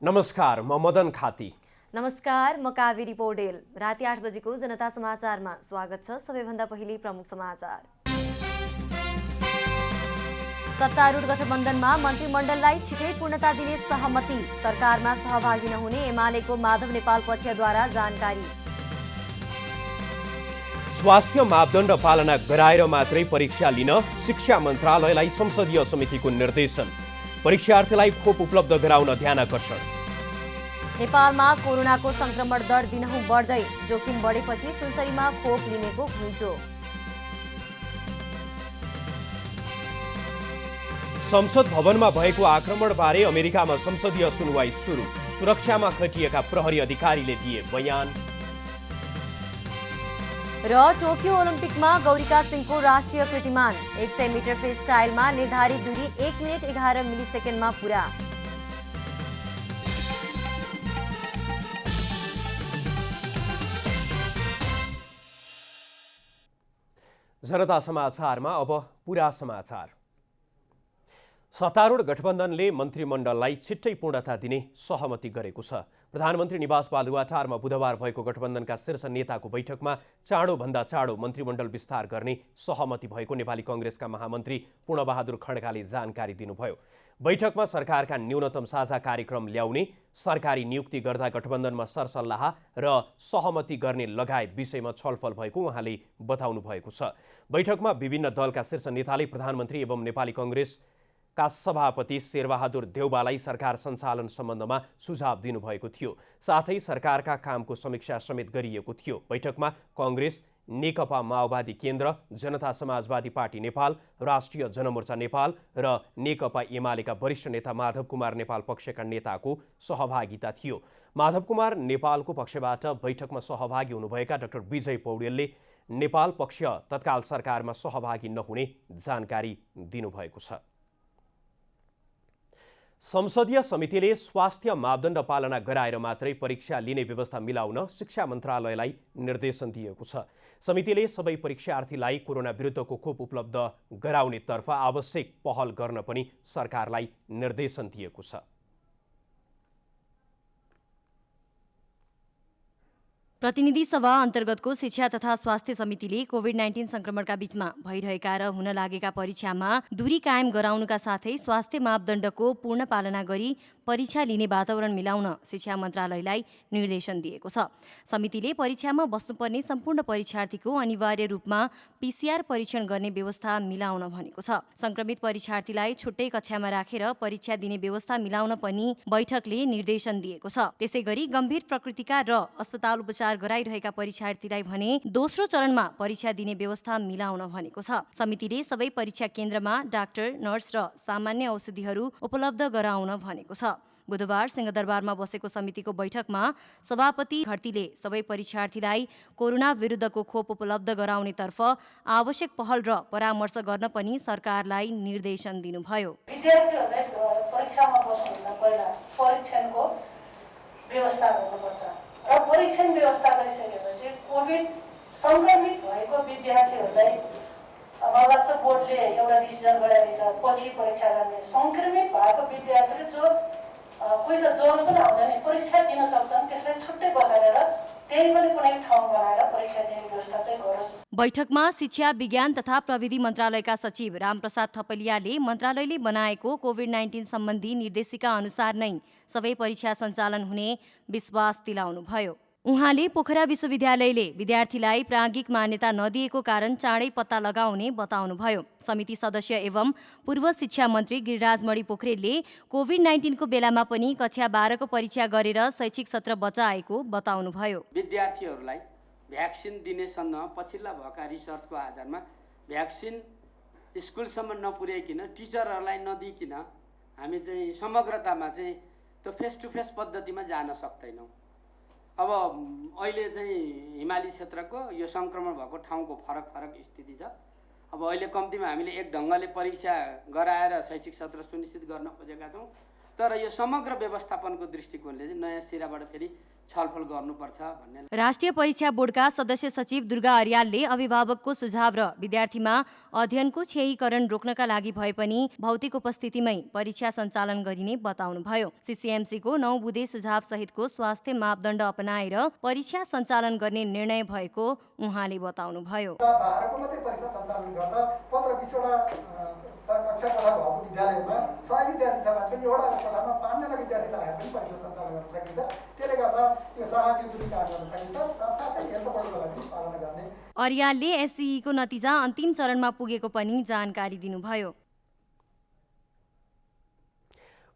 नमस्कार, म मदन खाती। नमस्कार, म कावेरी पौडेल। राति 8 बजेको जनता समाचारमा स्वागत छ। सबैभन्दा पहिले प्रमुख समाचार। सत्तारूढ गठबन्धनमा मन्त्रीमण्डललाई छिटै पूर्णता दिने सहमति। सरकारमा सहभागी नहुने एमालेको माधव नेपाल पक्षद्वारा जानकारी। स्वास्थ्य मापदण्ड पालना गराएर मात्रै परीक्षा लिन शिक्षा मन्त्रालयलाई संसदीय समितिको निर्देशन। परीक्षार्थीलाई खोप उपलब्ध गराउन ध्यानाकर्षण। नेपालमा कोरोनाको संक्रमण दर दिनहुँ बढ्दै, जोखिम बढेपछि सुनसरीमा खोप लिनेको घुइँचो। संसद भवनमा भएको आक्रमणबारे अमेरिकामा संसदीय सुनवाई सुरु। सुरक्षामा खटिएका प्रहरी अधिकारीले दिए बयान। र टोकियो ओलम्पिकमा गौरिका सिंहको राष्ट्रिय कीर्तिमान। 100 मिटर फ्री स्टाइलमा निर्धारित दूरी 1 मिनेट 11 मिलिसेकेन्डमा पुरा। जनता समाचारमा अब पूरा समाचार। सत्तारूढ गठबन्धनले मन्त्रीमण्डललाई छिट्टै पूर्णता दिने सहमति गरेको छ। प्रधानमन्त्री निवास बालुवाटारमा बुधबार भएको गठबन्धनका शीर्ष नेताको बैठकमा चाँडोभन्दा चाँडो मन्त्रीमण्डल विस्तार गर्ने सहमति भएको नेपाली कांग्रेसका महामन्त्री पूर्णबहादुर खड्काले जानकारी दिनुभयो। बैठकमा सरकारका न्यूनतम साझा कार्यक्रम ल्याउने, सरकारी नियुक्ति गर्दा गठबन्धनमा सरसल्लाह र सहमति गर्ने लगायत विषयमा छलफल भएको उहाँले बताउनु भएको छ। बैठकमा विभिन्न दलका शीर्ष नेताले प्रधानमन्त्री एवं नेपाली कांग्रेसका सभापति शेरबहादुर देउवालाई सरकार सञ्चालन सम्बन्धमा सुझाव दिनुभएको थियो। साथै सरकारका कामको समीक्षा समेत गरिएको थियो। बैठकमा कांग्रेस, नेकपा माओवादी केन्द्र, जनता समाजवादी पार्टी नेपाल, राष्ट्रिय जनमोर्चा नेपाल र नेकपा एमालेका वरिष्ठ नेता माधव कुमार नेपाल पक्षका नेताको सहभागिता थियो। माधव कुमार नेपालको पक्षबाट बैठकमा सहभागी हुनुभएका डाक्टर विजय पौडेलले नेपाल पक्ष तत्काल सरकारमा सहभागी नहुने जानकारी दिनुभएको छ। संसदीय समितिले स्वास्थ्य मापदण्ड पालना गराएर मात्रै परीक्षा लिने व्यवस्था मिलाउन शिक्षा मन्त्रालयलाई निर्देशन दिएको छ। समितिले सबै परीक्षार्थीलाई कोरोना विरुद्धको खोप उपलब्ध गराउनेतर्फ आवश्यक पहल गर्न पनि सरकारलाई निर्देशन दिएको छ। प्रतिनिधि सभा अन्तर्गतको शिक्षा तथा स्वास्थ्य समितिले कोभिड-19 संक्रमणका बीचमा भइरहेका र हुन लागेका परीक्षामा दूरी कायम गराउनुका साथै स्वास्थ्य मापदण्डको पूर्ण पालना गरी परीक्षा लिने वातावरण मिलाउन शिक्षा मन्त्रालयलाई निर्देशन दिएको छ। समितिले परीक्षामा बस्नुपर्ने सम्पूर्ण परीक्षार्थीको अनिवार्य रूपमा PCR परीक्षण गर्ने व्यवस्था मिलाउन भनेको छ। संक्रमित परीक्षार्थीलाई छुट्टै कक्षामा राखेर परीक्षा दिने व्यवस्था मिलाउन पनि बैठकले निर्देशन दिएको छ। त्यसैगरी गम्भीर प्रकृतिका र अस्पताल उपचार गराइरहेका परीक्षार्थीलाई भने दोस्रो चरणमा परीक्षा दिने व्यवस्था मिलाउन भनेको छ। समितिले सबै परीक्षा केन्द्रमा डाक्टर, नर्स र सामान्य औषधिहरू उपलब्ध गराउन भनेको छ। बुधबार सिंहदरबारमा बसेको समितिको बैठकमा सभापति घरतीले सबै परीक्षार्थीलाई कोरोना विरुद्धको खोप उपलब्ध गराउनेतर्फ आवश्यक पहल र परामर्श गर्न पनि सरकारलाई निर्देशन दिनुभयो। विद्यार्थीहरूलाई परीक्षामा बस्नुभन्दा पहिला परीक्षणको व्यवस्था गर्नुपर्छ र परीक्षण व्यवस्था गरिसकेपछि कोभिड संक्रमित भएको विद्यार्थीहरूलाई मलाई लाग्छ बोर्डले एउटा डिसिजन गरेको छ, पछि परीक्षा गर्ने संक्रमित भएको विद्यार्थीले जो कोही त ज्वरो पनि आउँदैन परीक्षा दिन सक्छन्, त्यसलाई छुट्टै बसालेर त्यही पनि कुनै ठाउँ बनाएर परीक्षा दिने व्यवस्था चाहिँ गरोस्। बैठकमा शिक्षा, विज्ञान तथा प्रविधि मन्त्रालयका सचिव रामप्रसाद थपलियाले मन्त्रालयले बनाएको कोभिड-19 सम्बन्धी निर्देशिका अनुसार नै सबै परीक्षा सञ्चालन हुने विश्वास दिलाउनुभयो। उहाँले पोखरा विश्वविद्यालयले विद्यार्थीलाई प्राज्ञिक मान्यता नदिएको कारण चाँडै पत्ता लगाउने बताउनुभयो। समिति सदस्य एवं पूर्व शिक्षा मन्त्री गिरिराजमणि पोखरेलले कोभिड-19 को बेलामा पनि कक्षा 12 को परीक्षा गरेर शैक्षिक सत्र बचाएको बताउनुभयो। विद्यार्थीहरूलाई भ्याक्सिन दिने सन्दर्भमा पछिल्ला भएका रिसर्चको आधारमा भ्याक्सिन स्कुलसम्म नपुर्याइकन टिचरहरूलाई नदिइकन हामी चाहिँ समग्रतामा चाहिँ त्यो फेस टु फेस पद्धतिमा जान सक्दैनौँ। अब अहिले चाहिँ हिमाली क्षेत्रको यो संक्रमण भएको ठाउँको फरक स्थिति छ। अब अहिले कम्तीमा हामीले एक ढङ्गले परीक्षा गराएर शैक्षिक सत्र सुनिश्चित गर्न खोजेका छौँ, तर यो समग्र व्यवस्थापनको दृष्टिकोणले चाहिँ नयाँ सिराबाट फेरि छलफल गर्नुपर्छ भन्ने। राष्ट्रिय परीक्षा बोर्डका सदस्य सचिव दुर्गा अर्यालले अभिभावकको सुझाव र विद्यार्थीमा अध्ययनको क्षयीकरण रोक्नका लागि भए पनि भौतिक उपस्थितिमै परीक्षा सञ्चालन गरिने बताउनुभयो। सीसीएमसीको 9 बुँदे सुझाव सहितको स्वास्थ्य मापदण्ड अपनाएर परीक्षा सञ्चालन गर्ने निर्णय भएको उहाँले बताउनुभयो। कक्षा कोठा भएको विद्यालयमा 100 विद्यार्थी छ भने पनि एउटा कोठामा 5 जना विद्यार्थी राखेर पनि परीक्षा सञ्चालन गर्न सकिन्छ। त्यसले गर्दा यो सामाजिक दूरी कायम गर्न सकिन्छ। साथसाथै हेल्थ प्रोटोकललाई पनि पालना गर्ने। अर्यालले एससीईको नतिजा अन्तिम चरणमा पुगेको पनि जानकारी दिनुभयो।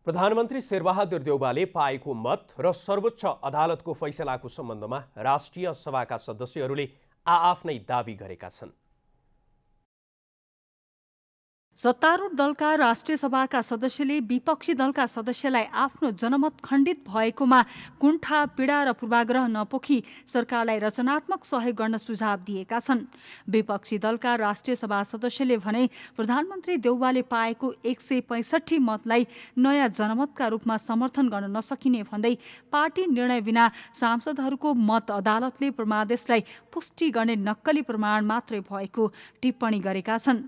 प्रधानमन्त्री शेरबहादुर देउवाले पाएको मत र सर्वोच्च अदालतको फैसलाको सम्बन्धमा राष्ट्रिय सभाका सदस्यहरूले आआफ्नै दाबी गरेका छन्। सत्तारूढ दलका राष्ट्रिय सभाका सदस्यले विपक्षी दलका सदस्यलाई आफ्नो जनमत खण्डित भएकोमा कुण्ठा पीडा र पूर्वाग्रह नपोखी सरकारलाई रचनात्मक सहयोग गर्न सुझाव दिएका छन्। विपक्षी दलका राष्ट्रिय सभा सदस्यले भने प्रधानमन्त्री देउवाले पाएको 165 मतलाई नयाँ जनमतका रूपमा समर्थन गर्न नसकिने भन्दै पार्टी निर्णय बिना सांसदहरूको मत अदालतले परमादेशलाई पुष्टि गर्ने नक्कली प्रमाण मात्रै भएको टिप्पणी गरेका छन्।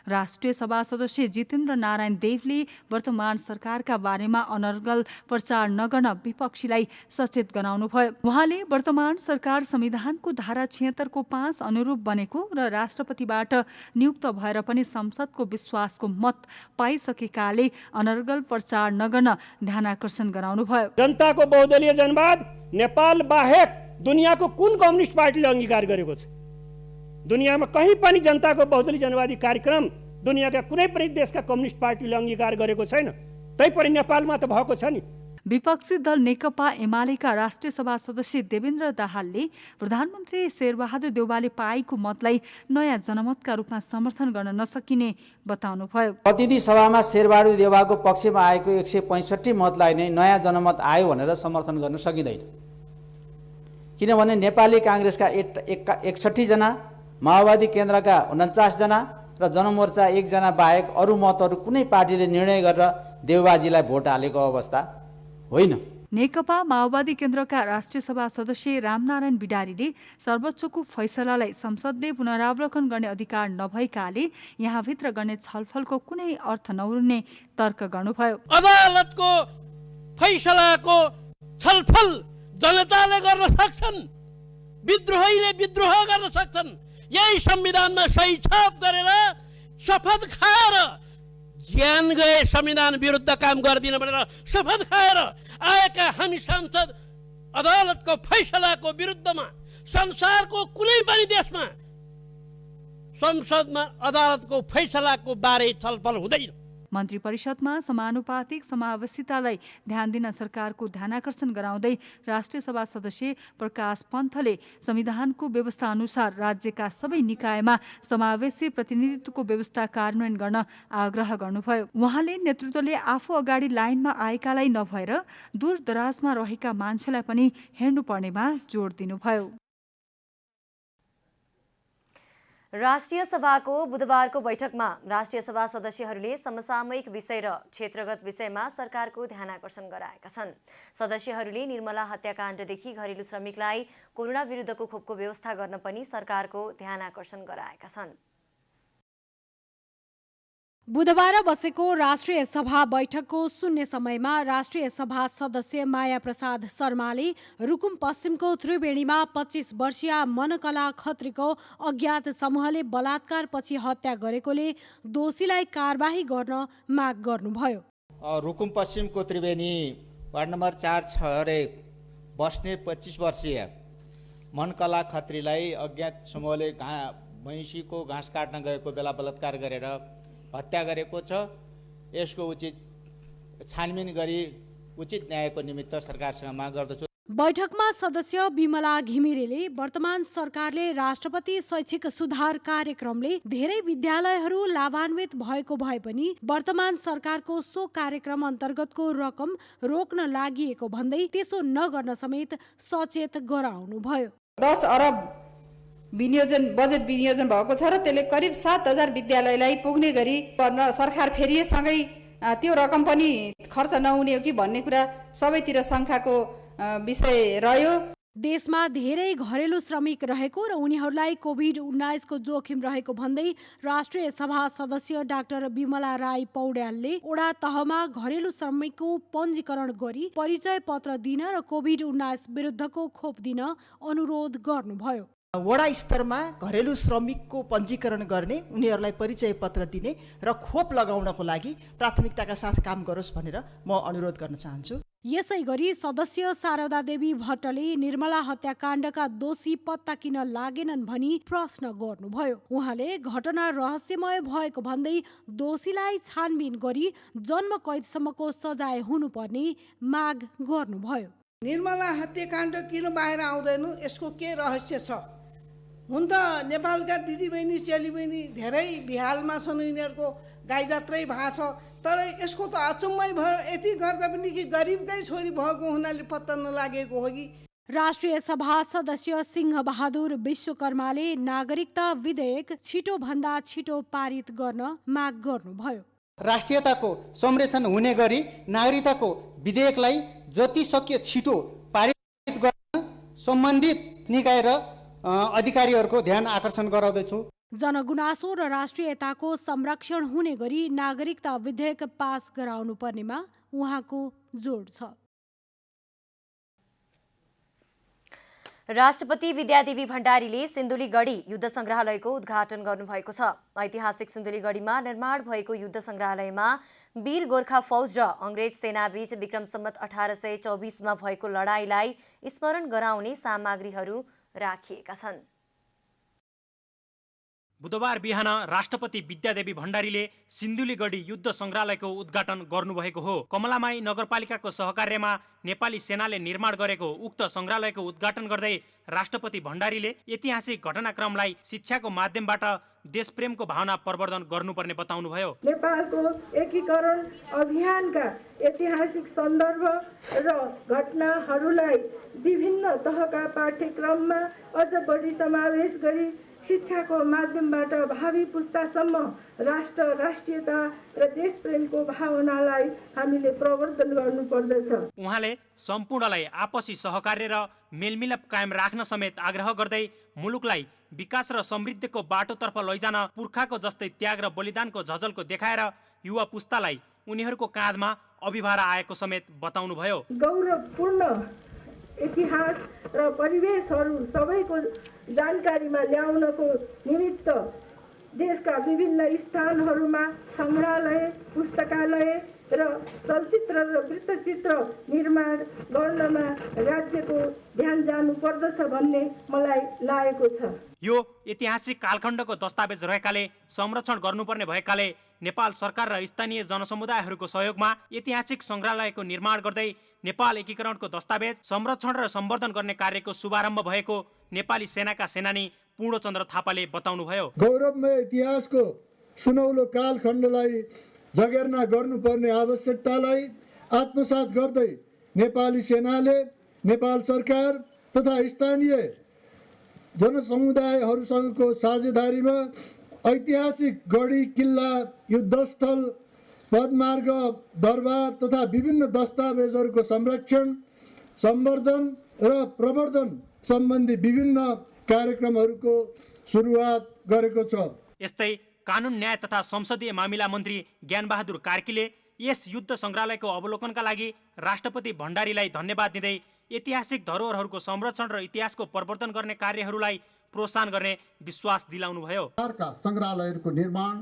राष्ट्रिय सभा सदस्य जितेन्द्र नारायण देवले वर्तमान सरकारका बारेमा अनर्गल प्रचार नगर्न विपक्षीलाई सचेत गराउनुभयो। उहाँले वर्तमान सरकार संविधानको धारा 76 को 5 अनुरूप बनेको र राष्ट्रपतिबाट नियुक्त भएर पनि संसदको विश्वासको मत पाइसकेकाले अनर्गल प्रचार नगर्न ध्यानाकर्षण गराउनुभयो। जनताको बहुदलीय जनवाद नेपाल बाहेक दुनियाँको कुन कम्युनिस्ट पार्टीले अंगीकार गरेको छ? दुनियाँमा कहीँ पनि जनताको बहुदलीय जनवादी कार्यक्रम दुनियाँका कुनै पनि देशका कम्युनिस्ट पार्टीले अंगीकार गरेको छैन। तैपनि नेपालमा त भएको छ नि। विपक्षी दल नेकपा एमालेका राष्ट्रिय सभा सदस्य देवेन्द्र दाहालले प्रधानमन्त्री शेरबहादुर देउवाले पाएको मतलाई नयाँ जनमतका रूपमा समर्थन गर्न नसकिने बताउनुभयो। प्रतिनिधि सभामा शेरबहादुर देउवाको पक्षमा आएको 165 मतलाई नै नयाँ जनमत आयो भनेर समर्थन गर्न सकिँदैन। किनभने नेपाली काङ्ग्रेसका 61 जना, माओवादी केन्द्रका 49 जना र जनमोर्चा 1 जना बाहेक अरू मतहरू कुनै पार्टीले निर्णय गरेर देउवाजीलाई भोट हालेको अवस्था होइन। नेकपा माओवादी केन्द्रका राष्ट्रिय सभा सदस्य रामनारायण बिडारीले सर्वोच्चको फैसलालाई संसदले पुनरावलोकन गर्ने अधिकार नभएकाले यहाँभित्र गर्ने छलफलको कुनै अर्थ नहुने तर्क गर्नुभयो। अदालतको फैसलाको छलफल जनताले गर्न सक्छन्, विद्रोहीले विद्रोह गर्न सक्छन्। यही संविधानमा सही छाप गरेर शपथ खाएर ज्यान गए संविधान विरुद्ध काम गर्दिन भनेर शपथ खाएर आएका हामी सांसद अदालतको फैसलाको विरुद्धमा संसारको कुनै पनि देशमा संसदमा अदालतको फैसलाको बारे छलफल हुँदैन। मन्त्री परिषदमा समानुपातिक समावेशितालाई ध्यान दिन सरकारको ध्यानाकर्षण गराउँदै राष्ट्रिय सभा सदस्य प्रकाश पन्थले संविधानको व्यवस्था अनुसार राज्यका सबै निकायमा समावेशी प्रतिनिधित्वको व्यवस्था कार्यान्वयन गर्न आग्रह गर्नुभयो। उहाँले नेतृत्वले आफू अगाडि लाइनमा आएकालाई नभएर दूरदराजमा रहेका मान्छेलाई पनि हेर्नुपर्नेमा जोड दिनुभयो। राष्ट्रिय सभाको बुधबारको बैठकमा राष्ट्रिय सभा सदस्यहरूले समसामयिक विषय र क्षेत्रगत विषयमा सरकारको ध्यानाकर्षण गराएका छन्। सदस्यहरूले निर्मला हत्याकाण्डदेखि घरेलु श्रमिकलाई कोरोना विरुद्धको खोपको व्यवस्था गर्न पनि सरकारको ध्यानाकर्षण गराएका छन्। बुधबार बसेको राष्ट्रिय सभा बैठकको शून्य समयमा राष्ट्रिय सभा सदस्य माया प्रसाद शर्माले रुकुम पश्चिमको त्रिवेणीमा 25 वर्षीय मनकला खत्रीको अज्ञात समूहले बलात्कारपछि हत्या गरेकोले दोषीलाई कारबाही गर्न माग गर्नुभयो। रुकुम पश्चिमको त्रिवेणी वार्ड नम्बर 4 बस्ने 25 वर्षीय मनकला खत्रीलाई अज्ञात समूहले भैँसीको घाँस काट्न गएको बेला बलात्कार गरेर हत्या गरेको छ। यसको उचित छानबिन गरी उचित न्यायको निमित्त सरकारसँग माग गर्दछु। बैठकमा सदस्य विमला घिमिरेले वर्तमान सरकारले राष्ट्रपति शैक्षिक सुधार कार्यक्रमले धेरै विद्यालयहरू लाभान्वित भएको भए पनि वर्तमान सरकारको सो कार्यक्रम अन्तर्गतको रकम रोक्न लागि भन्दै त्यसो नगर्न समेत सचेत गराउनुभयो। 10 अरब बजेट विनियोजन भएको छ र त्यसले करिब 7,000 विद्यालयलाई पुग्ने गरी सरकार फेरिएसँगै त्यो रकम पनि खर्च नहुने हो कि भन्ने कुरा सबैतिर शङ्काको विषय रह्यो। देशमा धेरै घरेलु श्रमिक रहेको र उनीहरूलाई कोभिड-19 को जोखिम रहेको भन्दै राष्ट्रिय सभा सदस्य डाक्टर विमला राई पौड्यालले वडा तहमा घरेलु श्रमिकको पञ्जीकरण गरी परिचय पत्र दिन र कोभिड-19 विरुद्धको खोप दिन अनुरोध गर्नुभयो। वडा स्तरमा घरेलु श्रमिकको पञ्जीकरण गर्ने, उनीहरूलाई परिचय पत्र दिने र खोप लगाउनको लागि प्राथमिकताका साथ काम गरोस् भनेर म अनुरोध गर्न चाहन्छु। यसै गरी सदस्य शारदा देवी भट्टले निर्मला हत्याकाण्डका दोषी पत्ता किन लागेनन् भनी प्रश्न गर्नुभयो। उहाँले घटना रहस्यमय भएको भन्दै दोषीलाई छानबिन गरी जन्म कैदसम्मको सजाय हुनुपर्ने माग गर्नुभयो। निर्मला हत्याकाण्ड किन बाहिर आउँदैन, यसको के रहस्य छ? हुन त नेपालका दिदीबहिनी चेलीबहिनी धेरै बिहालमा छन्, यिनीहरूको गाई जात्रै भएको छ, तर यसको त अचम्मै भयो। यति गर्दा पनि कि गरिबकै छोरी भएको हुनाले पत्ता नलागेको हो कि? राष्ट्रिय सभा सदस्य सिंहबहादुर विश्वकर्माले नागरिकता विधेयक छिटोभन्दा छिटो पारित गर्न माग गर्नुभयो। राष्ट्रियताको संरक्षण हुने गरी नागरिकताको विधेयकलाई जति सक्यो छिटो पारित गर्न सम्बन्धित निकाय र अधिकारीहरूको ध्यान आकर्षण गराउँदैछु। जनगुनासो र राष्ट्रियताको संरक्षण हुने गरी नागरिकता विधेयक पास गराउनु पर्नेमा उहाँको जोड छ। राष्ट्रपति विद्यादेवी भण्डारीले सिन्धुलीगढी युद्ध संग्रहालयको उद्घाटन गर्नुभएको छ। ऐतिहासिक सिन्धुलीगढीमा निर्माण भएको युद्ध संग्रहालयमा वीर गोर्खा फौज र अंग्रेज सेनाबीच विक्रम सम्वत 1824 भएको लडाईँलाई स्मरण गराउने सामग्रीहरू राखिएका छन्। बुधबार बिहान राष्ट्रपति विद्यादेवी भण्डारीले सिन्धुलीगढी युद्ध संग्रहालयको उद्घाटन गर्नुभएको हो। कमलामाई नगरपालिकाको सहकार्यमा नेपाली सेनाले निर्माण गरेको उक्त संग्रहालयको उद्घाटन गर्दै राष्ट्रपति भण्डारीले ऐतिहासिक घटनाक्रमलाई शिक्षाको माध्यमबाट देशप्रेमको भावना प्रवर्धन गर्नुपर्ने बताउनुभयो। नेपालको एकीकरण अभियानका ऐतिहासिक सन्दर्भ र घटनाहरूलाई विभिन्न तहका पाठ्यक्रममा अझ बढी समावेश गरी शिक्षाको माध्यमबाट भावी पुस्तासम्म राष्ट्र, राष्ट्रियता र देशप्रेमको भावनालाई हामीले प्रवर्धन गर्नुपर्दछ। उहाँले सम्पूर्णलाई आपसी सहकार्य र मेलमिलाप कायम राख्न समेत आग्रह गर्दै मुलुकलाई विकास र समृद्धिको बाटोतर्फ लैजान पुर्खाको जस्तै त्याग र बलिदानको झझल्को देखाएर युवा पुस्तालाई उनीहरूको काँधमा अभिभार आएको समेत बताउनुभयो। गौरवपूर्ण इतिहास र परिवेशहरू सबैको जानकारीमा ल्याउनको निमित्त देशका विभिन्न स्थानहरूमा सङ्ग्रहालय, पुस्तकालय र चलचित्र र वृत्तचित्र निर्माण गर्नमा राज्यको ध्यान जानुपर्दछ भन्ने मलाई लागेको छ। यो ऐतिहासिक कालखण्डको दस्तावेज रहेकाले संरक्षण गर्नुपर्ने भएकाले नेपाल सरकार र स्थानीय जनसमुदायहरूको सहयोगमा ऐतिहासिक संग्रहालयको निर्माण गर्दै नेपाल एकीकरणको दस्तावेज संरक्षण र सम्वर्धन गर्ने कार्यको शुभारम्भ भएको नेपाली सेनाका सेनानी पूर्णचन्द्र थापाले बताउनुभयो। गौरवमय इतिहासको सुनौलो कालखण्डलाई जगेर्ना गर्नुपर्ने आवश्यकतालाई आत्मसात गर्दै नेपाली सेनाले नेपाल सरकार तथा स्थानीय जनसमुदायहरूसँगको साझेदारीमा ऐतिहासिक गढी, किल्ला, युद्धस्थल, पदमार्ग, दरबार तथा विभिन्न दस्तावेजहरूको संरक्षण, सम्वर्धन र प्रवर्धन सम्बन्धी विभिन्न कार्यक्रमहरूको सुरुवात गरेको छ। यस्तै कानुन, न्याय तथा संसदीय मामिला मन्त्री ज्ञानबहादुर कार्कीले यस युद्ध संग्रहालयको अवलोकनका लागि राष्ट्रपति भण्डारीलाई धन्यवाद दिँदै ऐतिहासिक धरोहरहरूको संरक्षण र इतिहासको प्रवर्धन गर्ने कार्यहरूलाई प्रोत्साहन गर्ने विश्वास दिलाउनुभयो। सरकारका संग्रहालयहरूको निर्माण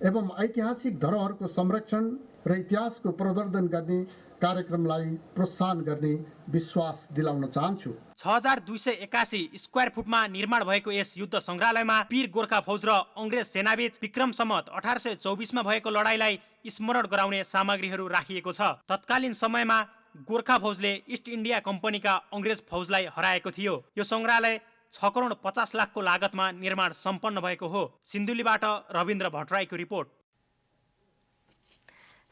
एवं ऐतिहासिक धरोहरको संरक्षण र इतिहासको प्रवर्धन गर्ने कार्यक्रमलाई प्रोत्साहन गर्ने विश्वास दिलाउन चाहन्छु। 6281 स्क्वायर फुटमा निर्माण भएको यस युद्ध संग्रहालयमा वीर गोर्खा फौज र अंग्रेज सेनाबीच विक्रम सम्वत 1824 भएको लडाईँलाई स्मरण गराउने सामग्रीहरू राखिएको छ। तत्कालीन समयमा गोर्खा फौजले इस्ट इन्डिया कम्पनीका अंग्रेज फौजलाई हराएको थियो। यो संग्रहालय 6 करोड 50 लाखको लागतमा निर्माण सम्पन्न भएको हो। सिन्धुलीबाट रविन्द्र भट्टराईको रिपोर्ट।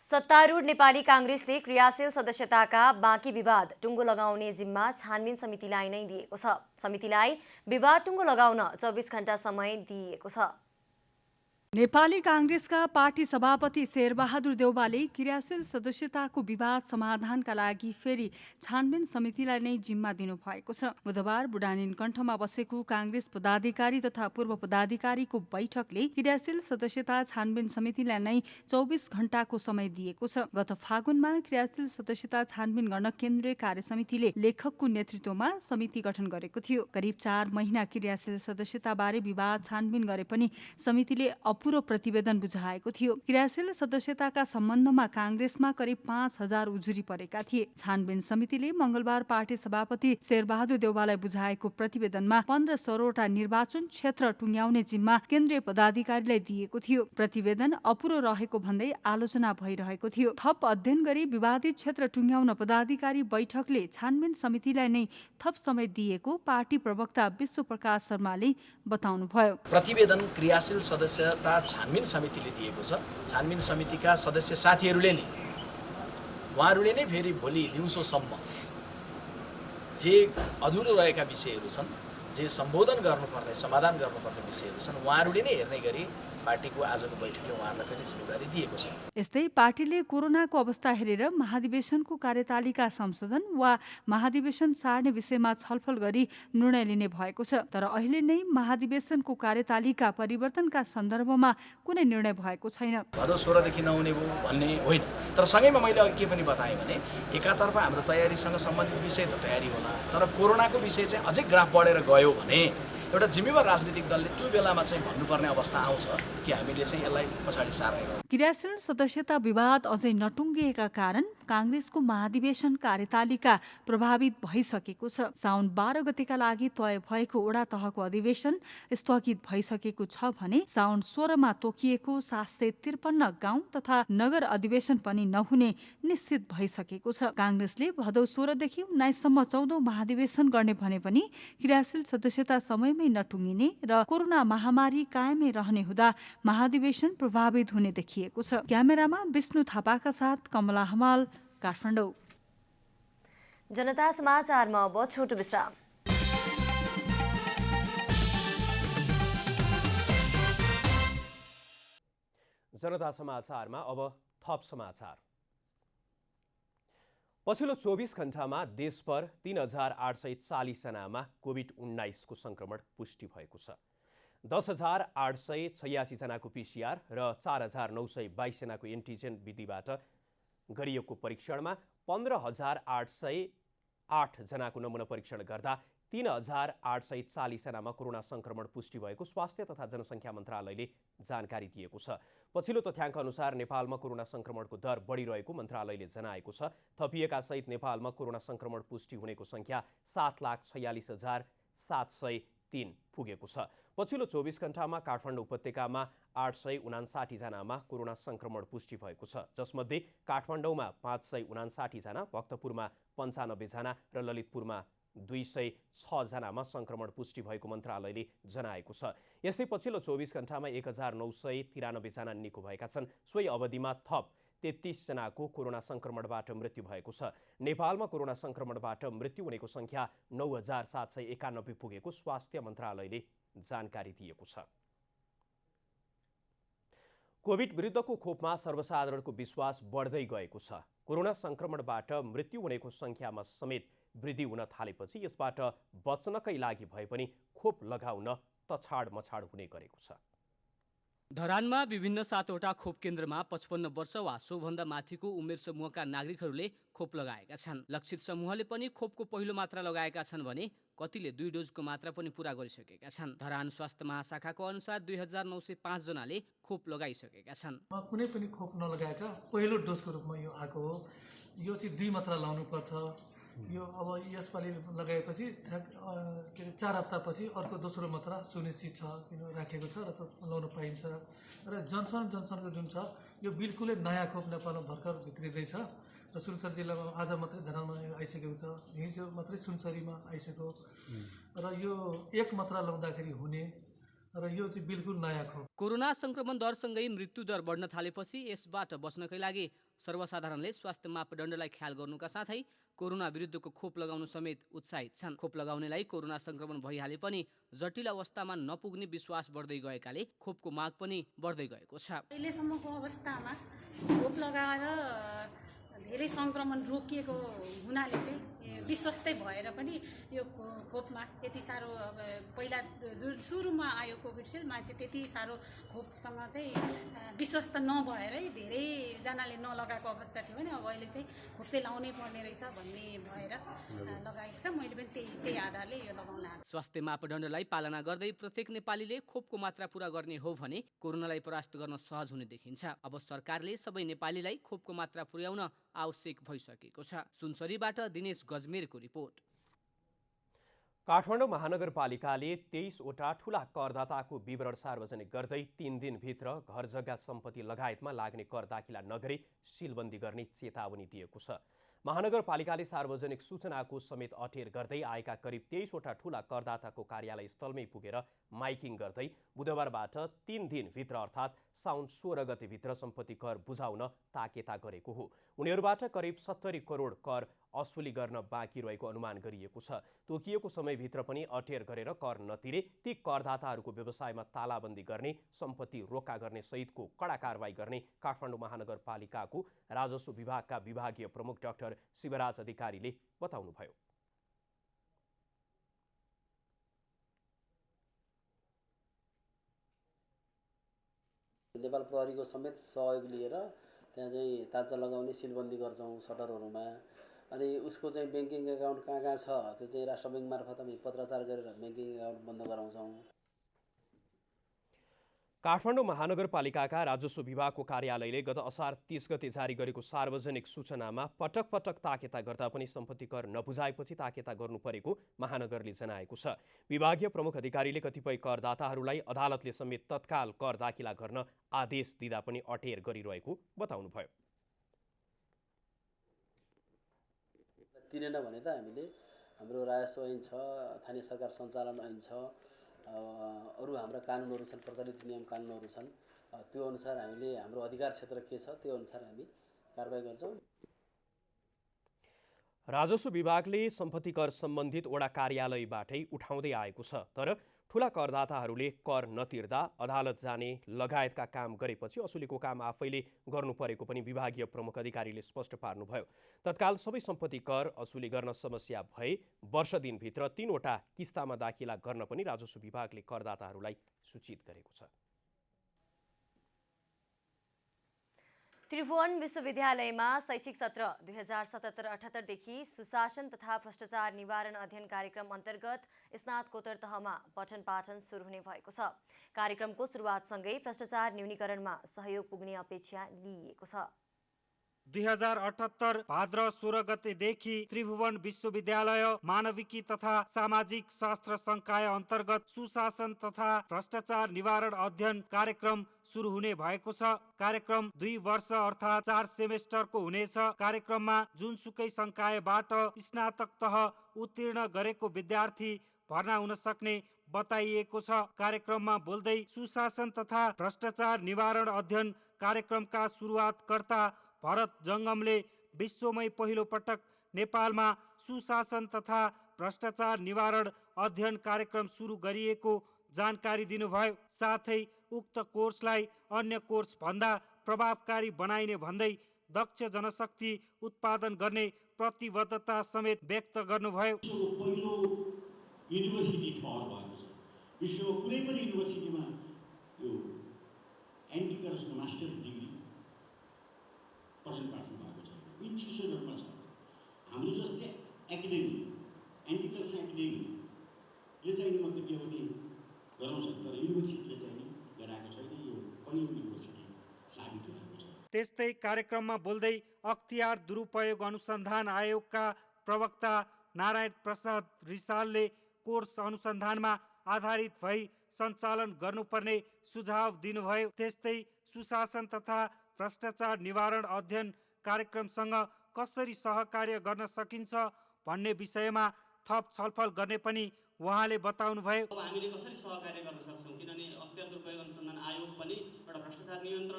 सत्तारूढ नेपाली कांग्रेसले क्रियाशील सदस्यताका बाँकी विवाद टुङ्गो लगाउने जिम्मा छानबिन समितिलाई नै दिएको छ। समितिलाई विवाद टुङ्गो लगाउन 24 घण्टा समय दिएको छ। नेपाली कांग्रेसका पार्टी सभापति शेरबहादुर देउवाले क्रियाशील सदस्यताको विवाद समाधानका लागि फेरि छानबिन समितिलाई नै जिम्मा दिनुभएको छ। बुधबार बुढानीन कण्ठमा बसेको कांग्रेस पदाधिकारी तथा पूर्व पदाधिकारीको बैठकले क्रियाशील सदस्यता छानबिन समितिलाई नै 24 घण्टाको समय दिएको छ। गत फागुनमा क्रियाशील सदस्यता छानबिन गर्न केन्द्रीय कार्य समितिले लेखकको नेतृत्वमा समिति गठन गरेको थियो। करिब 4 महिना क्रियाशील सदस्यताबारे विवाद छानबिन गरे पनि समितिले पूरो प्रतिवेदन बुझाएको थियो। क्रियाशील सदस्यताका सम्बन्धमा कांग्रेसमा करिब 5000 उजुरी परेका थिए। छानबिन समितिले मंगलबार पार्टी सभापति शेरबहादुर देउवालाई बुझाएको प्रतिवेदनमा 1500वटा निर्वाचन क्षेत्र टुङ्ग्याउने जिम्मा केन्द्रीय पदाधिकारीलाई दिएको थियो। प्रतिवेदन अपुरो रहेको भन्दै आलोचना भइरहेको थियो। थप अध्ययन गरी विवादित क्षेत्र टुङ्ग्याउन पदाधिकारी बैठकले छानबिन समितिलाई नै थप समय दिएको पार्टी प्रवक्ता विश्व प्रकाश शर्माले बताउनुभयो। प्रतिवेदन क्रियाशील सदस्यता छानबिन समितिले दिएको छ। छानबिन समितिका सदस्य साथीहरूले नै उहाँहरूले नै फेरि भोलि दिउँसोसम्म जे अधुरो रहेका विषयहरू छन्, जे सम्बोधन गर्नुपर्ने समाधान गर्नुपर्ने विषयहरू छन्, उहाँहरूले नै हेर्ने गरी पार्टीको आजको बैठकले उहाँहरूलाई फेरि जिम्मेवारी दिएको छ। यस्तै पार्टीले कोरोनाको अवस्था हेरेर महाधिवेशनको कार्यतालिका संशोधन वा महाधिवेशन सार्ने विषयमा छलफल गरी निर्णय लिने भएको छ। तर अहिले नै महाधिवेशनको कार्यतालिका परिवर्तनका सन्दर्भमा कुनै निर्णय भएको छैन। भदौ 16 देखि नहुने भयो भन्ने होइन, तर सँगैमा मैले अघि के पनि बताएँ भने एकातर्फ हाम्रो तयारीसँग सम्बन्धित विषय त तयारी होला, तर कोरोनाको विषय चाहिँ अझै ग्राफ बढेर गयो भने एउटा जिम्मेवार राजनीतिक दलले त्यो बेलामा चाहिँ भन्नुपर्ने अवस्था आउँछ कि हामीले चाहिँ यसलाई पछाडि सार्ने गरौँ। क्रियाशील सदस्यता विवाद अझै नटुङ्गिएका कारण कांग्रेसको महाधिवेशन कार्यतालिका प्रभावित भइसकेको छ। साउन 12 गतेका लागि तय भएको वडा तहको अधिवेशन स्थगित भइसकेको छ भने साउन 16 मा तोकिएको 753 गाउँ तथा नगर अधिवेशन पनि नहुने निश्चित भइसकेको छ। कांग्रेसले भदौ 16 देखि 19 सम्म 14औं महाधिवेशन गर्ने भने पनि क्रियाशील सदस्यता समयमै नटुङ्गिने र कोरोना महामारी कायमै रहने हुँदा महाधिवेशन प्रभावित हुने देखिएको छ। क्यामेरामा विष्णु थापाका साथ कमला हमाल, काठमाडौँ। जनता समाचारमा अब छोटो विश्राम। जनता समाचारमा अब थप समाचार। पछिल्लो 24 घण्टामा देशभर 3840 जनामा कोभिड-19 को संक्रमण पुष्टि भएको छ। 10,886 जनाको PCR र 4,922 जनाको एन्टिजेन विधिबाट गरिएको परीक्षणमा 15,808 जनाको नमुना परीक्षण गर्दा 3,840 जनामा कोरोना संक्रमण पुष्टि भएको स्वास्थ्य तथा जनसङ्ख्या मन्त्रालयले जानकारी दिएको छ। पछिल्लो तथ्याङ्क अनुसार नेपालमा कोरोना संक्रमणको दर बढिरहेको मन्त्रालयले जनाएको छ। थपिएका सहित नेपालमा कोरोना संक्रमण पुष्टि हुनेको संख्या 7,46,703 पुगेको छ। पछिल्लो 24 घण्टामा काठमाडौँ उपत्यकामा 859 जनामा कोरोना संक्रमण पुष्टि भएको छ, जसमध्ये काठमाडौँमा 559 जना, भक्तपुरमा 95 जना र ललितपुरमा 206 जनामा संक्रमण पुष्टि भएको मन्त्रालयले जनाएको छ। यस्तै पछिल्लो 24 घण्टामा 1993 जना निको भएका छन्। सोही अवधिमा थप 33 जनाको कोरोना संक्रमणबाट मृत्यु भएको छ। नेपालमा कोरोना संक्रमणबाट मृत्यु हुनेको संख्या 9,791 पुगेको स्वास्थ्य मन्त्रालयले जानकारी दिएको छ। कोभिड विरुद्धको खोपमा सर्वसाधारणको विश्वास बढ्दै गएको छ। कोरोना संक्रमणबाट मृत्यु हुनेको संख्यामा समेत वृद्धि हुन थालेपछि यसबाट बच्नकै लागि भए पनि खोप लगाउन तछाड मछाड हुने गरेको छ। धरानमा विभिन्न 7वटा खोप केन्द्रमा 55 वर्ष वा सोभन्दा माथिको उमेर समूहका नागरिकहरूले खोप लगाएका छन्। लक्षित समूहले पनि खोपको पहिलो मात्रा लगाएका छन् भने कतिले 2 डोजको मात्रा पनि पूरा गरिसकेका छन्। धरान स्वास्थ्य महाशाखाको अनुसार 2905 जनाले खोप लगाइसकेका छन्। कुनै पनि खोप नलगाएका पहिलो डोजको रूपमा यो आएको हो। यो चाहिँ 2 मात्रा लाउनु पर्छ। यो अब यसपालि लगाएपछि 4 हप्तापछि अर्को दोस्रो मात्रा सुनिश्चित छ राखेको छ र त लाउन पाइन्छ। र जनसनको जुन छ यो बिल्कुलै नयाँ खोप नेपालमा भर्खर भित्रिँदैछ र सुनसरी जिल्लामा आज मात्रै धरानमा आइसकेको छ, हिजो मात्रै सुनसरीमा आइसक्यो र यो 1 मात्रा लाउँदाखेरि हुने र यो चाहिँ बिल्कुल नयाँ खोप। कोरोना संक्रमण दरसँगै मृत्यु दर बढ्न थालेपछि यसबाट बच्नकै लागि सर्वसाधारणले स्वास्थ्य मापदण्डलाई ख्याल गर्नुका साथै कोरोना विरुद्धको खोप लगाउनु समेत उत्साहित छन्। खोप लगाउनेलाई कोरोना संक्रमण भइहाले पनि जटिल अवस्थामा नपुग्ने विश्वास बढ्दै गएकाले खोपको माग पनि बढ्दै गएको छ। अहिलेसम्मको अवस्थामा खोप लगाएर धेरै संक्रमण रोकिएको हुनाले चाहिँ विश्वस्तै भएर पनि यो खोपमा यति साह्रो पहिला जुन सुरुमा आयो कोभिडसिल्ड मान्छे त्यति साह्रो खोपसँग चाहिँ विश्वस्त नभएरै धेरैजनाले नलगाएको अवस्था थियो भने अब अहिले चाहिँ खोप चाहिँ लाउनै पर्ने रहेछ भन्ने भएर लगाएको छ। मैले पनि त्यही आधारले यो लगाउन आएको। स्वास्थ्य मापदण्डलाई पालना गर्दै प्रत्येक नेपालीले खोपको मात्रा पूरा गर्ने हो भने कोरोनालाई परास्त गर्न सहज हुने देखिन्छ। अब सरकारले सबै नेपालीलाई खोपको मात्रा पुर्याउन आवश्यक भइसकेको छ। सुनसरीबाट दिनेश गजमेरको रिपोर्ट। काठमाडौँ महानगरपालिकाले 23वटा ठूला करदाताको विवरण सार्वजनिक गर्दै 3 दिनभित्र घर जग्गा सम्पत्ति लगायतमा लाग्ने कर दाखिला नगरी सीलबन्दी गर्ने चेतावनी दिएको छ। महानगरपालिकाले सार्वजनिक सूचनाको समेत अटेर गर्दै आएका करिब 23वटा ठूला करदाताको कार्यालय स्थलमै पुगेर माइकिङ गर्दै बुधबारबाट 3 दिनभित्र अर्थात् साउन 16 गतेभित्र सम्पत्ति कर बुझाउन ताकेता गरेको हो। उनीहरूबाट करिब 70 करोड कर असुली गर्न बाँकी रहेको अनुमान गरिएको छ। तोकिएको समयभित्र पनि अटेर गरेर कर नतिरे ती करदाताहरूको व्यवसायमा तालाबन्दी गर्ने, सम्पत्ति रोका गर्ने सहितको कडा कारवाही गर्ने काठमाडौँ महानगरपालिकाको राजस्व विभागका विभागीय प्रमुख डाक्टर शिवराज अधिकारीले बताउनुभयो। नेपाल प्रहरीको समेत सहयोग लिएर त्यहाँ चाहिँ ताजा लगाउने सिलबन्दी गर्छौँ सटरहरूमा। अनि उसको चाहिँ ब्याङ्किङ एकाउन्ट कहाँ कहाँ छ त्यो चाहिँ राष्ट्र ब्याङ्क मार्फत हामी पत्राचार गरेर ब्याङ्किङ एकाउन्ट बन्द गराउँछौँ। काठमाडौँ महानगरपालिकाका राजस्व विभागको कार्यालयले गत असार 30 गते जारी गरेको सार्वजनिक सूचनामा पटक पटक ताकेता गर्दा पनि सम्पत्ति कर नबुझाएपछि ताकेता गर्नु परेको महानगरले जनाएको छ। विभागीय प्रमुख अधिकारीले कतिपय करदाताहरूलाई अदालतले समेत तत्काल कर दाखिला गर्न आदेश दिँदा पनि अटेर गरिरहेको बताउनुभयो। तिरेन भने त हामीले हाम्रो राजस्व ऐन छ, स्थानीय सरकार सञ्चालन ऐन छ, अरू हाम्रा कानुनहरू छन्, प्रचलित नियम कानुनहरू छन्, त्यो अनुसार हामीले हाम्रो अधिकार क्षेत्र के छ त्यो अनुसार हामी कारबाही गर्छौँ। राजस्व विभागले सम्पत्ति कर सम्बन्धित वडा कार्यालयबाटै उठाउँदै आएको छ। तर ठूला करदाताहरूले कर नतिर्दा अदालत जाने लगायतका काम गरेपछि असुलीको काम आफैले गर्नु परेको पनि विभागीय प्रमुख अधिकारीले स्पष्ट पार्नुभयो। तत्काल सबै सम्पत्ति कर असुली गर्न समस्या भए वर्ष दिनभित्र 3वटा किस्तामा दाखिला गर्न पनि राजस्व विभागले करदाताहरूलाई सूचित गरेको छ। त्रिभुवन विश्वविद्यालयमा शैक्षिक सत्र 2077-78 देखि सुशासन तथा भ्रष्टाचार निवारण अध्ययन कार्यक्रम अन्तर्गत स्नातकोत्तर तहमा पठन पाठन सुरु हुने भएको छ। कार्यक्रमको सुरुवातसँगै भ्रष्टाचार न्यूनीकरणमा सहयोग पुग्ने अपेक्षा लिइएको छ। 2078 भाद्र 16 गतेदेखि त्रिभुवन विश्वविद्यालय मानविकी तथा सामाजिक शास्त्र संकाय अन्तर्गत सुशासन तथा भ्रष्टाचार निवारण अध्ययन कार्यक्रम सुरु हुने भएको छ। कार्यक्रम 2 वर्ष अर्थात् 4 सेमेस्टरको हुनेछ। कार्यक्रममा जुनसुकै संकायबाट स्नातक तह उत्तीर्ण गरेको विद्यार्थी भर्ना हुन सक्ने बताइएको छ। कार्यक्रममा बोल्दै सुशासन तथा भ्रष्टाचार निवारण अध्ययन कार्यक्रमका सुरुवातकर्ता भरत जङ्गमले विश्वमै पहिलो पटक नेपालमा सुशासन तथा भ्रष्टाचार निवारण अध्ययन कार्यक्रम सुरु गरिएको जानकारी दिनुभयो। साथै उक्त कोर्सलाई अन्य कोर्स भन्दा प्रभावकारी बनाइने भन्दै दक्ष जनशक्ति उत्पादन गर्ने प्रतिबद्धता समेत व्यक्त गर्नुभयो। पहिलो युनिभर्सिटी ठहर भएको छ। विश्वको कुनै पनि युनिभर्सिटीमा यो एन्टी करप्सन मास्टर डिग्री पठन पाठन भएको छ, इन्स्टिट्युसनहरूमा छ। हाम्रो जस्तै एकाडेमी एन्टी करप्सन एकाडेमीले चाहिँ मतलब के भने गराउँछ, तर युनिभर्सिटीले चाहिँ गराएको छैन। यो पहिलो युनिभर्सिटी साबित भएको छ। त्यस्तै कार्यक्रममा बोल्दै अख्तियार दुरुपयोग अनुसन्धान आयोगका प्रवक्ता नारायण प्रसाद रिसालले कोर्स अनुसन्धानमा आधारित भई सञ्चालन गर्नुपर्ने सुझाव दिनुभयो। त्यस्तै सुशासन तथा भ्रष्टाचार निवारण अध्ययन कार्यक्रमसँग कसरी सहकार्य गर्न सकिन्छ भन्ने विषयमा थप छलफल गर्ने पनि उहाँले बताउनुभयो। अब हामीले कसरी सहकार्य गर्न सक्छौँ, किनभने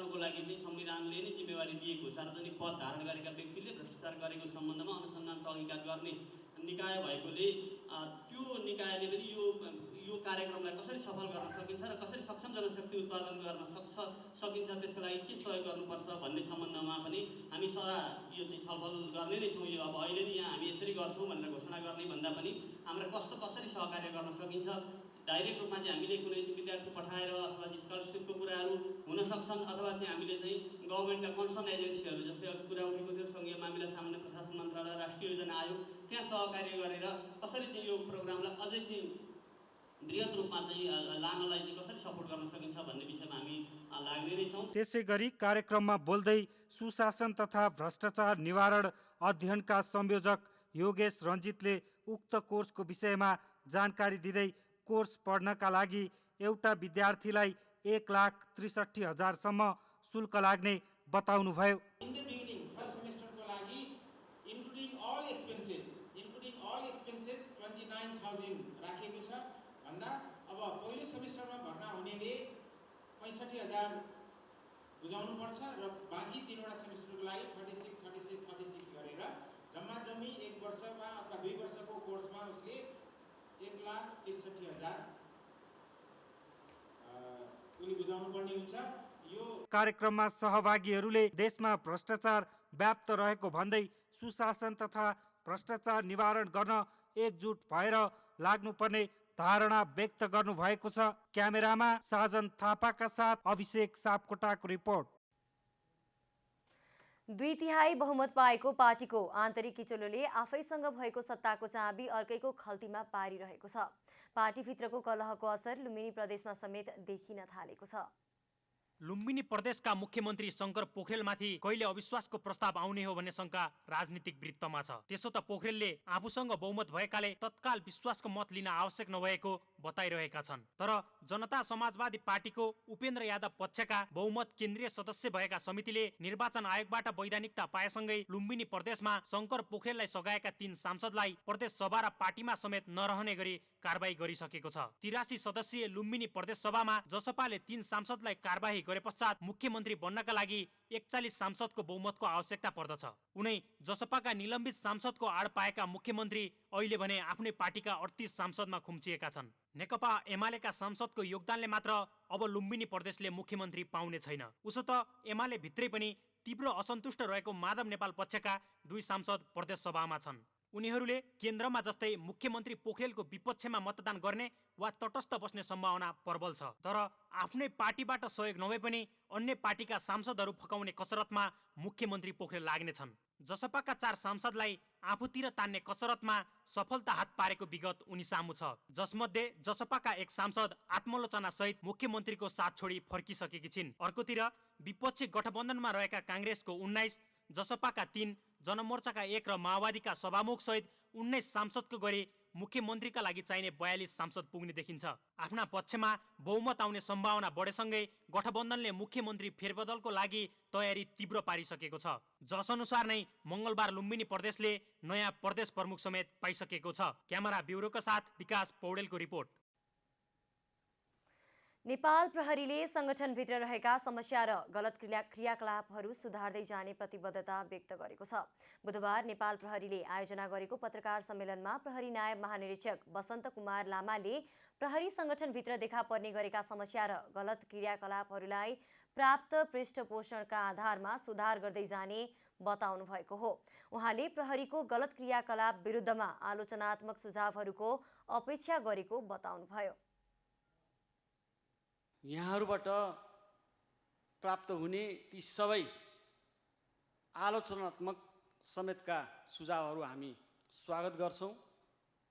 गराउनको लागि चाहिँ संविधानले नै जिम्मेवारी दिएको सार्वजनिक पद धारण गरेका व्यक्तिले भ्रष्टाचार गरेको सम्बन्धमा अनुसन्धान तहकिकात गर्ने निकाय भएकोले त्यो निकायले पनि यो कार्यक्रमलाई कसरी सफल गर्न सकिन्छ र कसरी सक्षम जनशक्ति उत्पादन गर्न सकिन्छ त्यसको लागि के सहयोग गर्नुपर्छ भन्ने सम्बन्धमा पनि हामी सदा यो चाहिँ छलफल गर्ने नै छौँ। यो अब अहिले नै यहाँ हामी यसरी गर्छौँ भनेर घोषणा गर्ने भन्दा पनि हाम्रो कसरी सहकार्य गर्न सकिन्छ, डाइरेक्ट रूपमा चाहिँ हामीले कुनै चाहिँ विद्यार्थी पठाएर अथवा स्कलरसिपको कुराहरू हुन सक्छन्, अथवा चाहिँ हामीले चाहिँ गभर्मेन्टका कन्सर्न एजेन्सीहरू जस्तै अघि कुरा उठेको थियो सङ्घीय मामिला सामान्य प्रशासन मन्त्रालय, राष्ट्रिय योजना आयोग, त्यहाँ सहकार्य गरेर कसरी चाहिँ यो प्रोग्रामलाई अझै चाहिँ बृहत रूपमा चाहिँ लानलाई चाहिँ कसरी सपोर्ट गर्न सकिन्छ भन्ने विषयमा हामी लाग्ने नै छौँ। त्यसै गरी कार्यक्रममा बोल्दै सुशासन तथा भ्रष्टाचार निवारण अध्ययनका संयोजक योगेश रञ्जितले उक्त कोर्सको विषयमा जानकारी दिँदै कोर्स पढ्नका लागि एउटा विद्यार्थीलाई 1,63,000 शुल्क लाग्ने बताउनुभयो। इन द बिगिनिङ फर्स्ट सेमेस्टरको लागि इन्क्लुडिङ अल एक्सपेन्सेस 29,000 राखेको छ भन्दा अब पहिलो सेमेस्टरमा भर्ना हुनेले 65,000 बुझाउनु पर्छ र बाँकी 3वटा सेमेस्टरको लागि 36 गरेर जम्मा जम्मी 1 वर्षमा अथवा 2 वर्षको कोर्समा उसले 1,63,000 उनी बुझाउनु पर्ने हुन्छ। यो कार्यक्रममा सहभागीहरूले देशमा भ्रष्टाचार व्याप्त रहेको भन्दै सुशासन तथा भ्रष्टाचार निवारण गर्न एकजुट भएर लाग्नुपर्ने धारणा व्यक्त गर्नु भएको छ। क्यामेरामा साजन थापाका साथ अभिषेक सापकोटाको रिपोर्ट। 2/3 बहुमत पाएको पार्टीको आन्तरिक किचलोले आफैसँग भएको सत्ताको चाबी अर्कैको खल्तीमा पारिरहेको छ। पार्टीभित्रको कलहको असर लुम्बिनी प्रदेशमा समेत देखिन थालेको छ। लुम्बिनी प्रदेशका मुख्यमन्त्री शङ्कर पोखरेलमाथि कहिले अविश्वासको प्रस्ताव आउने हो भन्ने शङ्का राजनीतिक वृत्तमा छ। त्यसो त पोखरेलले आफूसँग बहुमत भएकाले तत्काल विश्वासको मत लिन आवश्यक नभएको बताइरहेका छन्। तर जनता समाजवादी पार्टीको उपेन्द्र यादव पक्षका बहुमत केन्द्रीय सदस्य भएका समितिले निर्वाचन आयोगबाट वैधानिकता पाएसँगै लुम्बिनी प्रदेशमा शङ्कर पोखरेललाई सघाएका 3 सांसदलाई प्रदेश सभा र पार्टीमा समेत नरहने गरी कारबाही गरिसकेको छ। 83 सदस्यीय लुम्बिनी प्रदेश सभामा जसपाले 3 सांसदलाई कारबाही गरे पश्चात मुख्यमन्त्री बन्नका लागि 41 सांसदको बहुमतको आवश्यकता पर्दछ। उनै जसपाका निलम्बित सांसदको आड पाएका मुख्यमन्त्री अहिले भने आफ्नै पार्टीका 38 सांसदमा खुम्चिएका छन्। नेकपा एमालेका सांसदको योगदानले मात्र अब लुम्बिनी प्रदेशले मुख्यमन्त्री पाउने छैन। उसो त एमाले भित्रै पनि तीव्र असन्तुष्ट रहेको माधव नेपाल पक्षका 2 सांसद प्रदेश सभामा छन्। उनीहरूले केन्द्रमा जस्तै मुख्यमन्त्री पोखरेलको विपक्षमा मतदान गर्ने वा तटस्थ बस्ने सम्भावना प्रबल छ। तर आफ्नै पार्टीबाट सहयोग नभए पनि अन्य पार्टीका सांसदहरू फकाउने कसरतमा मुख्यमन्त्री पोखरेल लाग्नेछन्। जसपाका 4 सांसदलाई आफूतिर तान्ने कसरतमा सफलता हात पारेको विगत उनी सामु छ, जसमध्ये जसपाका 1 सांसद आत्मलोचना सहित मुख्यमन्त्रीको साथ छोडी फर्किसकेकी छिन्। अर्कोतिर विपक्षी गठबन्धनमा रहेका काङ्ग्रेसको 19, जसपाका 3, जनमोर्चाका 1 र माओवादीका सभामुख सहित 19 सांसदको गरी मुख्यमन्त्रीका लागि चाहिने 42 सांसद पुग्ने देखिन्छ। आफ्ना पक्षमा बहुमत आउने सम्भावना बढेसँगै गठबन्धनले मुख्यमन्त्री फेरबदलको लागि तयारी तीव्र पारिसकेको छ। जस अनुसार नै मंगलबार लुम्बिनी प्रदेशले नयाँ प्रदेश प्रमुख समेत पाइसकेको छ। क्यामेरा ब्युरोका साथ विकास पौडेलको रिपोर्ट। नेपाल प्रहरीले संगठनभित्र रहेका समस्या र गलत क्रियाकलापहरू सुधार्दै जाने प्रतिबद्धता व्यक्त गरेको छ। बुधबार नेपाल प्रहरीले आयोजना गरेको पत्रकार सम्मेलनमा प्रहरी नायब महानिरीक्षक बसन्त कुमार लामाले प्रहरी संगठनभित्र देखा पर्ने गरेका समस्या र गलत क्रियाकलापहरूलाई प्राप्त पृष्ठपोषणका आधारमा सुधार गर्दै जाने बताउनु भएको हो। उहाँले प्रहरीको गलत क्रियाकलाप विरुद्धमा आलोचनात्मक सुझावहरूको अपेक्षा गरेको बताउनुभयो। यहाँहरूबाट प्राप्त हुने ती सबै आलोचनात्मक समेतका सुझावहरू हामी स्वागत गर्छौँ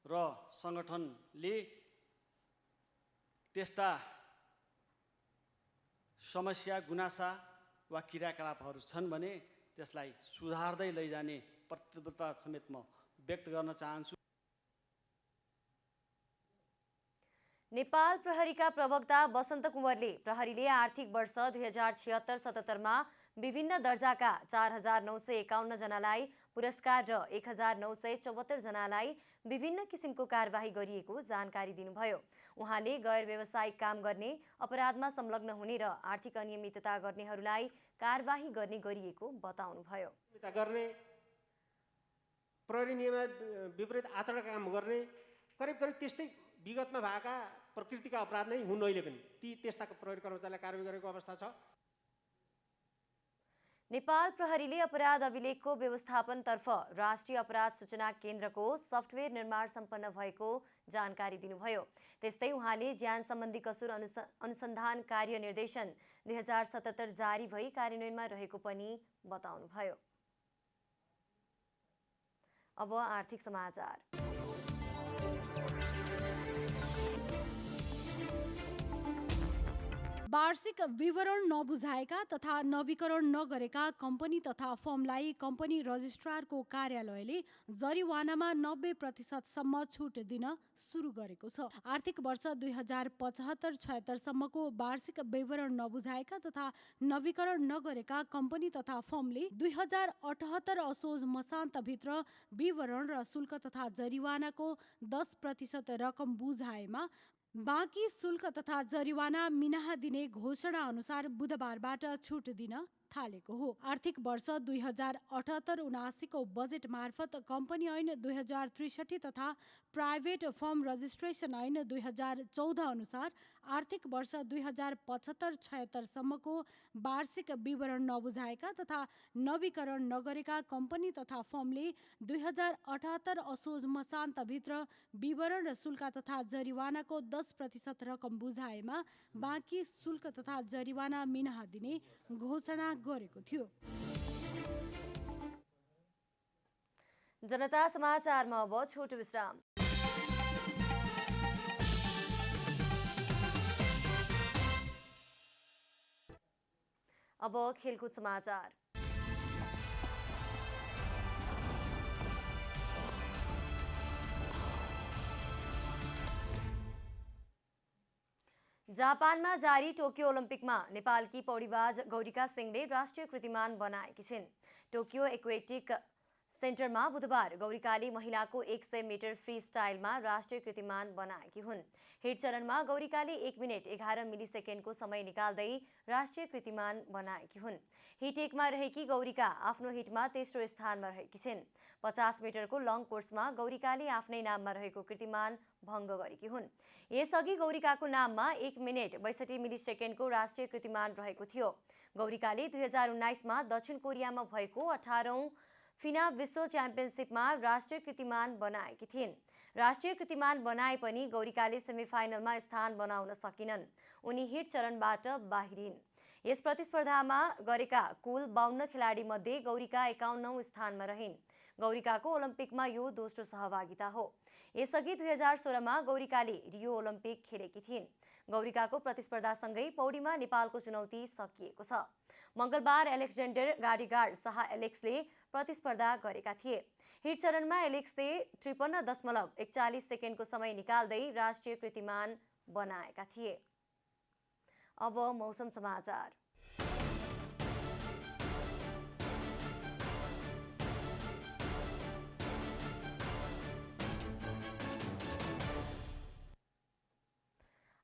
र सङ्गठनले त्यस्ता समस्या गुनासा वा क्रियाकलापहरू छन् भने त्यसलाई सुधार्दै लैजाने प्रतिबद्धता समेत म व्यक्त गर्न चाहन्छु। नेपाल प्रहरीका प्रवक्ता बसन्त कुँवरले प्रहरीले आर्थिक वर्ष 2076-77 मा विभिन्न दर्जाका 4,951 जनालाई पुरस्कार र 1974 जनालाई विभिन्न किसिमको कारबाही गरिएको जानकारी दिनुभयो। उहाँले गैर व्यावसायिक काम गर्ने, अपराधमा संलग्न हुने र आर्थिक अनियमितता गर्नेहरूलाई कारबाही गर्ने गरिएको बताउनुभयो। गर्ने प्रहरी नियम विपरीत आचरण काम गर्ने करिब त्यस्तै विगतमा भएका प्रकृतिका अपराध नै हुन्। अहिले पनि त्यस्ता प्रहरी कर्मचारीलाई कारबाही गरेको अवस्था छ। नेपाल प्रहरीले अपराध अभिलेखको व्यवस्थापनतर्फ राष्ट्रिय अपराध सूचना केन्द्रको सफ्टवेयर निर्माण सम्पन्न भएको जानकारी दिनुभयो। त्यस्तै उहाँले ज्यान सम्बन्धी कसुर अनुसन्धान कार्य निर्देशन 2077 जारी भई कार्यान्वयनमा रहेको पनि बताउनुभयो। अब आर्थिक समाचार। वार्षिक विवरण नबुझाएका तथा नवीकरण नगरेका कम्पनी तथा फर्मलाई कम्पनी रजिस्ट्रारको कार्यालयले जरिवानामा 90% सम्म छुट दिन सुरु गरेको छ। आर्थिक वर्ष 2075-76 सम्मको वार्षिक विवरण नबुझाएका तथा नवीकरण नगरेका कम्पनी तथा फर्मले 2078 असोज मसान्तभित्र विवरण र शुल्क तथा जरिवानाको 10% रकम बुझाएमा बाँकी शुल्क तथा जरिवाना मिनाहा दिने घोषणा अनुसार बुधबारबाट छुट दिन थालेको हो। आर्थिक वर्ष 2078-79 को बजेट मार्फत कम्पनी ऐन 2063 तथा प्राइभेट फर्म रजिस्ट्रेसन ऐन 2014 अनुसार आर्थिक वर्ष 2075-76 सम्मको वार्षिक विवरण नबुझाएका तथा नवीकरण नगरेका कम्पनी तथा फर्मले 2078 असोज मसान्तभित्र विवरण र शुल्क तथा जरिवानाको 10% रकम बुझाएमा बाँकी शुल्क तथा जरिवाना मिनाहा दिने घोषणा गरेको थियो। जनता समाचारमा अब छोटो विश्राम। अब खेलकुद समाचार। जापानमा जारी टोकियो ओलम्पिकमा नेपालकी पौडीबाज गौरिका सिंहले राष्ट्रिय कीर्तिमान बनाएकी छिन्। टोकियो एक्वेटिक सेन्टरमा बुधबार गौरिकाले महिलाको 100 मिटर फ्री स्टाइलमा राष्ट्रिय कीर्तिमान बनाएकी हुन्। हिट चरणमा गौरिकाले 1 मिनेट 11 मिली सेकेन्डको समय निकाल्दै राष्ट्रिय कीर्तिमान बनाएकी हुन्। हिट 1 मा रहेकी गौरिका आफ्नो हिटमा तेस्रो स्थानमा रहेकी छिन्। 50 मिटरको लङ कोर्समा गौरिकाले आफ्नै नाममा रहेको कीर्तिमान भङ्ग गरेकी हुन्। यसअघि गौरिकाको नाममा 1 मिनेट 62 मिली सेकेन्डको राष्ट्रिय कीर्तिमान रहेको थियो। गौरिकाले 2019 मा दक्षिण कोरियामा भएको 18औं फिना विश्व च्याम्पियनसिपमा राष्ट्रिय कीर्तिमान बनाएकी थिइन्। राष्ट्रिय कीर्तिमान बनाए पनि गौरिकाले सेमिफाइनलमा स्थान बनाउन सकिनन्। उनी हिट चरणबाट बाहिरिन्। यस प्रतिस्पर्धामा गरेका कुल 52 खेलाडी मध्ये गौरिका 51औं स्थानमा रहिन्। गौरिकाको ओलम्पिकमा यो दोस्रो सहभागिता हो। यसअघि 2016 मा गौरिकाले रियो ओलम्पिक खेलेकी थिइन्। गौरिकाको प्रतिस्पर्धासँगै पौडीमा नेपालको चुनौती सकिएको छ। मंगलबार एलेक्जेन्डर गाडीगार्ड शाह एलेक्सले प्रतिस्पर्धा गरेका थिए। हिट चरणमा एलेक्सले 53.41 सेकेन्डको समय निकाल्दै राष्ट्रिय कीर्तिमान बनाएका थिए। अब मौसम समाचार।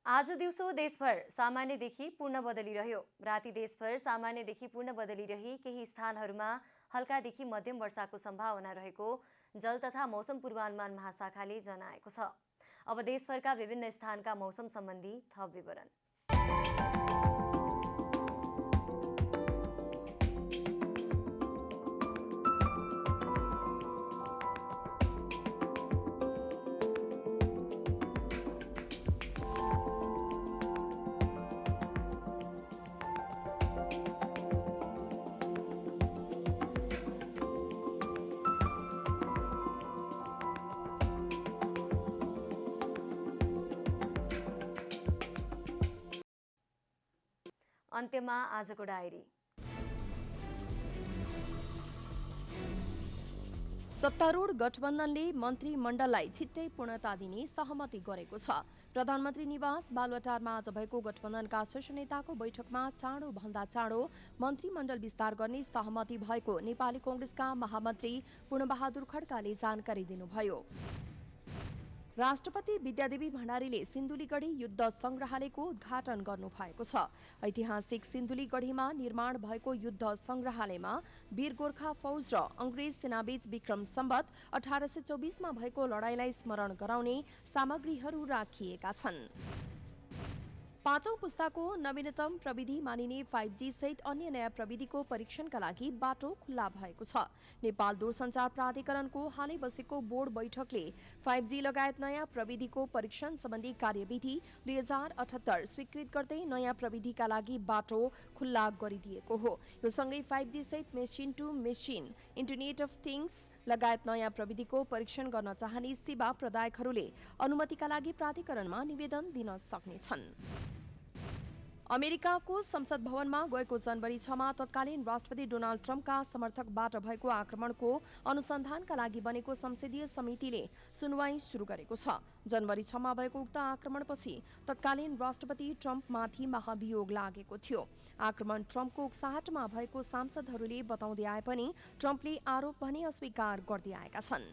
आज दिउँसो देशभर सामान्यदेखि पूर्ण बदली रह्यो। राति देशभर सामान्यदेखि पूर्ण बदली रही केही स्थानहरूमा हल्कादेखि मध्यम वर्षाको सम्भावना रहेको जल तथा मौसम पूर्वानुमान महाशाखाले जनाएको छ। अब देशभरका विभिन्न स्थानका मौसम सम्बन्धी थप विवरण। अन्त्यमा आजको डायरी। सत्तारूढ गठबन्धनले मन्त्रीमण्डललाई छिट्टै पूर्णता दिने सहमति गरेको छ। प्रधानमन्त्री निवास बालुवाटारमा आज भएको गठबन्धनका शीर्ष नेताको बैठकमा चाँडो भन्दा चाँडो मन्त्रीमण्डल विस्तार गर्ने सहमति भएको नेपाली कांग्रेसका महामन्त्री पूर्णबहादुर खड्काले जानकारी दिनुभयो। राष्ट्रपति विद्यादेवी भण्डारीले सिन्धुलीगढी युद्ध संग्रहालयको उद्घाटन गर्नुभएको छ। ऐतिहासिक सिन्धुलीगढीमा निर्माण भएको युद्ध संग्रहालयमा वीर गोर्खा फौज र अंग्रेज सेनाबीच विक्रम सम्वत 1824 मा भएको लडाईँलाई स्मरण गराउने सामग्रीहरू राखिएका छन्। पाँचौं पुस्ताको नवीनतम प्रविधि मानिने 5G सहित अन्य नयाँ प्रविधिको परीक्षणका लागि बाटो खुल्ला भएको छ। नेपाल दूरसञ्चार प्राधिकरणको हालै बसेको बोर्ड बैठकले 5G लगायत नयाँ प्रविधिको परीक्षण सम्बन्धी कार्यविधि 2078 स्वीकृत गर्दै नयाँ प्रविधिका लागि बाटो खुल्ला गरिदिएको हो। यो सँगै 5G सहित machine to machine internet of things लगायत नयाँ प्रविधिको परीक्षण गर्न चाहने सेवा प्रदायकहरूले अनुमतिका लागि प्राधिकरणमा निवेदन दिन सक्नेछन्। अमेरिकाको संसद भवनमा गएको जनवरी 6 मा तत्कालीन राष्ट्रपति डोनाल्ड ट्रम्पका समर्थकबाट भएको आक्रमणको अनुसन्धानका लागि बनेको संसदीय समितिले सुनवाई सुरु गरेको छ। जनवरी 6 मा भएको उक्त आक्रमणपछि तत्कालीन राष्ट्रपति ट्रम्पमाथि महाभियोग लागेको थियो। आक्रमण ट्रम्पको उक्साहटमा भएको सांसदहरूले बताउँदै आए पनि ट्रम्पले आरोप भने अस्वीकार गर्दै आएका छन्।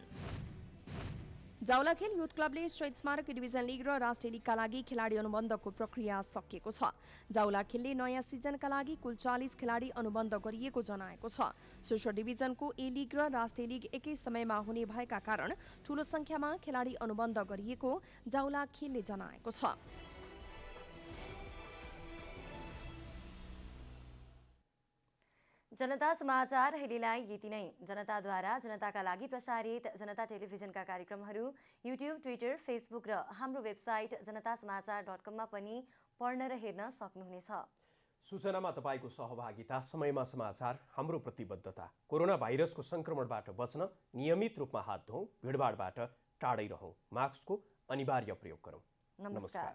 जावलाखेल युथ क्लबले शहीद स्मारक डिभिजन लिग र राष्ट्रिय लिगका लागि खेलाडी अनुबन्धको प्रक्रिया सकिएको छ। जावलाखेलले नयाँ सिजनका लागि कुल 40 खेलाडी अनुबन्ध गरिएको जनाएको छ। शीर्ष डिभिजनको ए लिग र राष्ट्रिय लिग एकै समयमा हुने भएका कारण ठूलो संख्यामा खेलाडी अनुबन्ध गरिएको जावलाखेलले जनाएको छ। जनता समाचार अहिलेलाई यति नै। जनताद्वारा जनताका लागि प्रसारित जनता टेलिभिजनका कार्यक्रमहरू युट्युब, ट्विटर, फेसबुक र हाम्रो वेबसाइट जनतासमाचार.com मा पनि पढ्न र हेर्न सक्नुहुनेछ। सूचनामा तपाईको सहभागिता, समयमा समाचार हाम्रो प्रतिबद्धता। कोरोना भाइरसको संक्रमणबाट बच्न नियमित रूपमा हात धौँ, भिडभाडबाट टाढै रहौँ, मास्कको अनिवार्य प्रयोग गरौँ। नमस्कार।